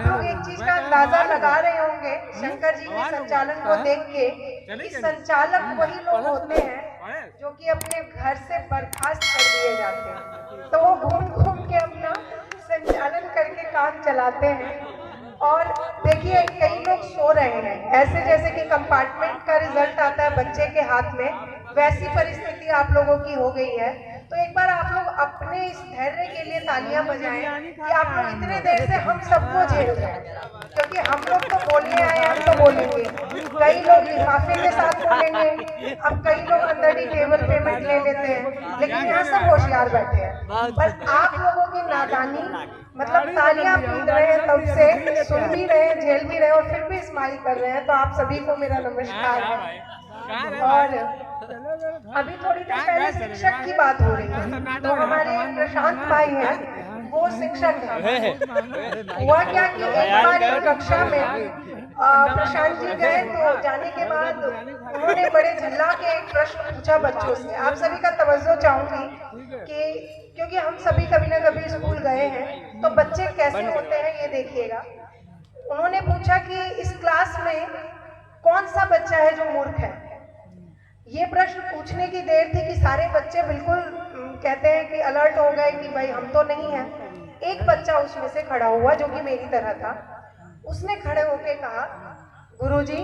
आप लोग एक चीज का अंदाजा लगा रहे होंगे शंकर जी के संचालन को देख के कि संचालक वही लोग होते हैं जो कि अपने घर से बर्खास्त कर दिए जाते हैं, तो वो घूम घूम के अपना संचालन करके काम चलाते हैं। और देखिए कई लोग सो रहे हैं, ऐसे जैसे कि कंपार्टमेंट का रिजल्ट आता है बच्चे के हाथ में, वैसी परिस्थिति आप लोगों की हो गई है। तो एक बार आप लोग अपने इस धैर्य के लिए तालियां बजाएं कि आप लोग इतने देर से हम सबको झेल रहे हैं, क्योंकि हम लोग तो बोलने आए हम तो बोलेंगे, कई लोग लिफाफे के साथ बोलेंगे, अब कई लोग अंदर ही टेबल पेमेंट ले लेते हैं, लेकिन यहाँ सब होशियार बैठे हैं। बस आप लोगों की नादानी, मतलब तालियां पीट रहे हैं तब से, सुन भी रहे हैं, झेल भी रहे हैं और फिर भी स्माइल कर रहे हैं, तो आप सभी को मेरा नमस्कार है। और अभी थोड़ी देर पहले शिक्षक की बात हो रही है, तो हमारे प्रशांत भाई हैं, वो शिक्षक हैं। हुआ क्या कि एक बार एक कक्षा में प्रशांत जी गए, तो जाने के बाद उन्होंने बड़े झल्ला के एक प्रश्न पूछा बच्चों से। आप सभी का तवज्जो चाहूंगी कि क्योंकि हम सभी कभी ना कभी स्कूल गए हैं, तो बच्चे कैसे होते हैं ये देखिएगा। उन्होंने पूछा कि इस क्लास में कौन सा बच्चा है जो मूर्ख है। ये प्रश्न पूछने की देर थी कि सारे बच्चे बिल्कुल कहते हैं कि अलर्ट हो गए कि भाई हम तो नहीं है। एक बच्चा उसमें से खड़ा हुआ जो कि मेरी तरह था, उसने खड़े होके कहा गुरुजी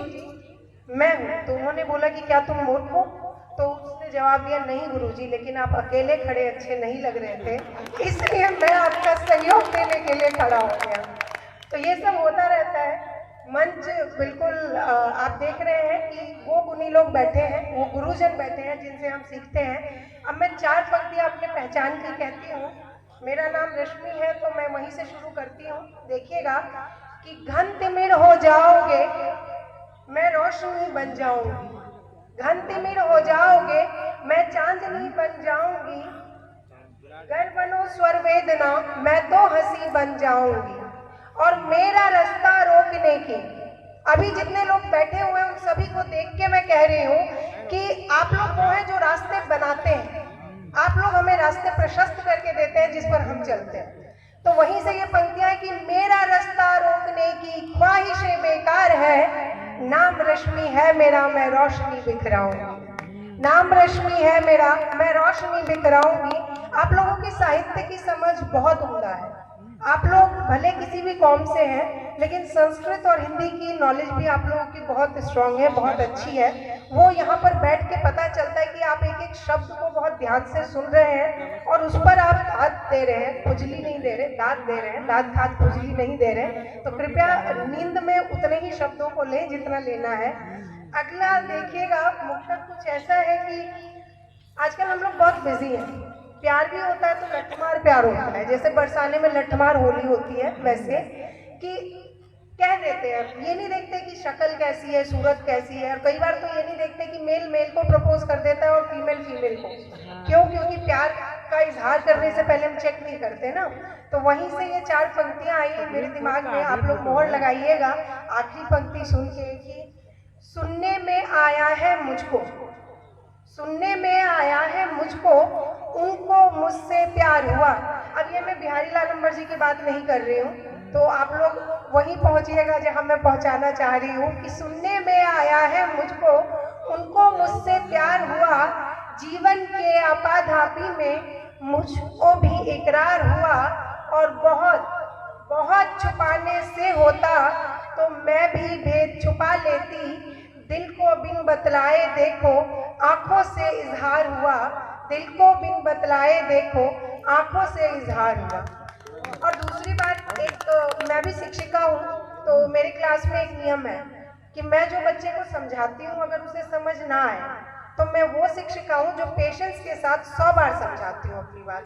मैं हूँ। तो उन्होंने बोला कि क्या तुम मूर्ख हो? तो उसने जवाब दिया नहीं गुरुजी, लेकिन आप अकेले खड़े अच्छे नहीं लग रहे थे, इसलिए मैं आपका सहयोग देने के लिए खड़ा हो गया। तो ये सब होता रहता है। मंच बिल्कुल आप देख रहे हैं कि वो गुणी लोग बैठे हैं, वो गुरुजन बैठे हैं जिनसे हम सीखते हैं। अब मैं 4 पंक्तियां अपने पहचान की कहती हूँ। मेरा नाम रश्मि है, तो मैं वहीं से शुरू करती हूँ। देखिएगा कि घन तिमिर हो जाओगे मैं रोशनी बन जाऊंगी, घन तिमिर हो जाओगे मैं चांदनी बन जाऊंगी, घर बनो स्वर वेदना मैं तो हंसी बन जाऊंगी। और मेरा रास्ता रोकने की, अभी जितने लोग बैठे हुए हैं उन सभी को देख के मैं कह रही हूँ कि आप लोग वो हैं जो रास्ते बनाते हैं, आप लोग हमें रास्ते प्रशस्त करके देते हैं जिस पर हम चलते हैं। तो वहीं से ये पंक्तियां है कि मेरा रास्ता रोकने की ख्वाहिशें बेकार है, नाम रश्मि है मेरा मैं रोशनी बिखराऊंगी, नाम रश्मि है मेरा मैं रोशनी बिखराऊंगी। आप लोगों की साहित्य की समझ बहुत उम्दा है, आप लोग भले किसी भी कौम से हैं, लेकिन संस्कृत और हिंदी की नॉलेज भी आप लोगों की बहुत स्ट्रांग है, बहुत अच्छी है। वो यहाँ पर बैठ के पता चलता है कि आप एक एक शब्द को बहुत ध्यान से सुन रहे हैं और उस पर आप दाद दे रहे हैं, खुजली नहीं दे रहे, दाद दे रहे हैं, दाद खाद खुजली नहीं दे रहे। तो कृपया नींद में उतने ही शब्दों को लें जितना लेना है। अगला देखिएगा, मुक्तक कुछ ऐसा है कि आजकल हम लोग बहुत बिजी हैं, प्यार भी होता है तो लठमार प्यार होता है, जैसे बरसाने में लठमार होली होती है, वैसे कि कह देते हैं, ये नहीं देखते कि शक्ल कैसी है, सूरत कैसी है। और कई बार तो ये नहीं देखते कि मेल मेल को प्रपोज कर देता है और फीमेल फीमेल को। क्यों? क्योंकि प्यार का इजहार करने से पहले हम चेक नहीं करते ना। तो वहीं से ये 4 पंक्तियां आई हैं मेरे दिमाग में, आप लोग मोहर लगाइएगा आखिरी पंक्ति सुन के कि सुनने में आया है मुझको, सुनने में आया है मुझको, उनको मुझसे प्यार हुआ। अब ये मैं बिहारी लाल नंबर जी की बात नहीं कर रही हूँ, तो आप लोग वहीं पहुँचिएगा जहाँ मैं पहुँचाना चाह रही हूँ कि सुनने में आया है मुझको, उनको मुझसे प्यार हुआ, जीवन के आपाधापी में मुझको भी इकरार हुआ। और बहुत बहुत छुपाने से होता तो मैं भी भेद छुपा लेती, दिल को बिन बतलाए देखो आंखों से इजहार हुआ, दिल को बिन बतलाए देखो आंखों से इजहार हुआ। और दूसरी बात, एक मैं भी शिक्षिका हूँ, तो मेरे क्लास में एक नियम है कि मैं जो बच्चे को समझाती हूँ अगर उसे समझ ना आए तो मैं वो शिक्षिका हूँ जो पेशेंस के साथ 100 बार समझाती हूँ अपनी बात।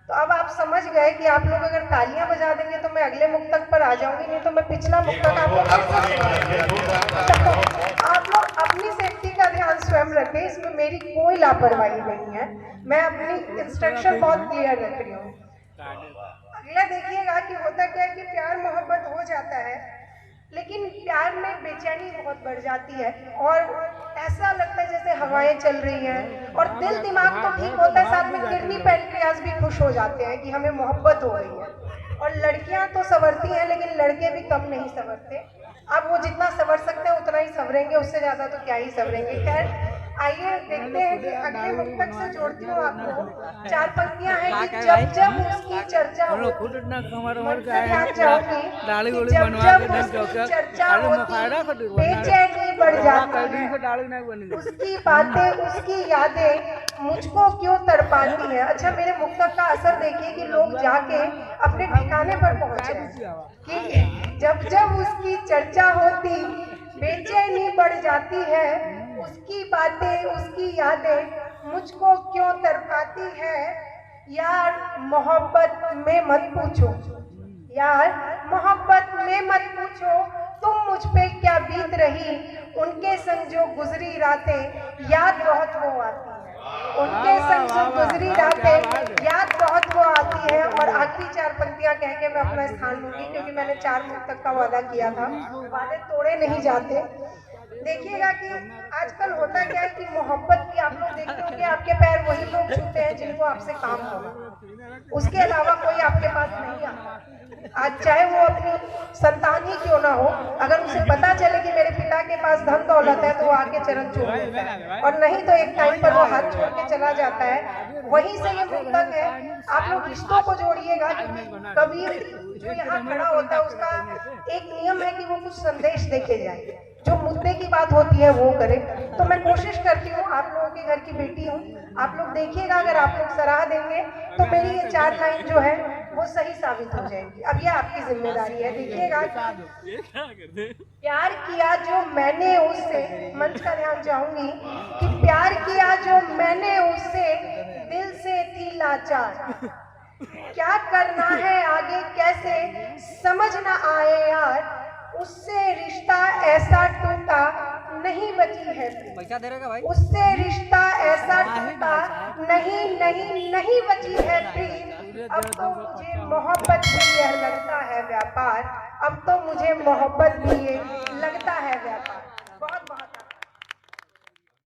तो अब आप समझ गए कि आप लोग अगर तालियां बजा देंगे तो मैं अगले मुक्तक पर आ जाऊंगी, नहीं तो मैं पिछला मुक्तक आपको आप लोग अपनी सेफ्टी का ध्यान स्वयं रखें, इसमें मेरी कोई लापरवाही नहीं है, मैं अपनी इंस्ट्रक्शन बहुत क्लियर रख रही हूँ। अगला देखिएगा कि होता क्या है कि प्यार मोहब्बत हो जाता है, लेकिन प्यार में बेचैनी बहुत बढ़ जाती है और ऐसा लगता है जैसे हवाएं चल रही हैं, और दिल दिमाग तो ठीक होता है, साथ में किडनी पैनक्रियाज भी खुश हो जाते हैं कि हमें मोहब्बत हो रही है। और लड़कियां तो संवरती हैं, लेकिन लड़के भी कम नहीं संवरते। अब वो जितना संवर सकते हैं उतना ही संवरेंगे, उससे ज्यादा तो क्या ही संवरेंगे। खैर आइए देखते हैं कि अगले मुक्तक से जोड़ती हूँ आपको। 4 पंक्तियां हैं कि जब जब उसकी चर्चा होती, बेचैनी बढ़ जाती है, उसकी बातें उसकी यादें मुझको क्यों तड़पाती है। अच्छा, मेरे मुक्तक का असर देखिए कि लोग जाके अपने ठिकाने पर पहुंचे कि जब जब उसकी चर्चा होती बेचैनी बढ़ जाती है, उसकी बातें उसकी यादें मुझको क्यों तड़पाती है। यार मोहब्बत में मत पूछो, यार मोहब्बत में मत पूछो, तुम मुझ पे क्या बीत रही। उनके संग जो गुजरी रातें याद बहुत वो आती है, उनके संग जो गुजरी रातें याद बहुत वो आती है। और आखिरी 4 पंक्तियां कह के मैं अपना स्थान लूंगी, क्योंकि मैंने 4 मुक्तक का वादा किया था, वादे तोड़े नहीं जाते। देखिएगा कि आजकल होता क्या है कि मोहब्बत की आप लोग देखते होंगे आपके पैर वही लोग छूते हैं जिनको आपसे काम होगा, उसके अलावा कोई आपके पास नहीं आता। आज चाहे वो अपनी संतान ही क्यों ना हो, अगर उसे पता चले कि मेरे पिता के पास धन दौलत है तो वो आके चरण चूम लेता है, और नहीं तो एक टाइम पर वो हाथ छोड़ के चला जाता है। वहीं से ये मुक्तक है, आप लोग रिश्तों को जोड़िएगा। कबीर जो यहाँ खड़ा होता है उसका एक नियम है कि वो कुछ संदेश देके जाए, जो मुद्दे की बात होती है वो करे। तो मैं कोशिश करती हूँ, आप लोगों के घर की बेटी हूँ, आप लोग देखिएगा, अगर आप लोग सराह देंगे तो मेरी ये 4 लाइन जो है वो सही साबित हो जाएगी। अब ये आपकी जिम्मेदारी है। देखिएगा, प्यार किया जो मैंने उससे, मंच का ध्यान चाहूंगी कि प्यार किया जो मैंने उससे, दिल से थी लाचार, क्या करना है आगे कैसे समझ ना आए यार, उससे रिश्ता ऐसा टूटा नहीं बची है, पैसा दे रहेगा भाई, उससे रिश्ता ऐसा टूटा नहीं बची है प्रीत। अब तो मुझे मोहब्बत भी यह लगता है व्यापार, अब तो मुझे मोहब्बत भी ये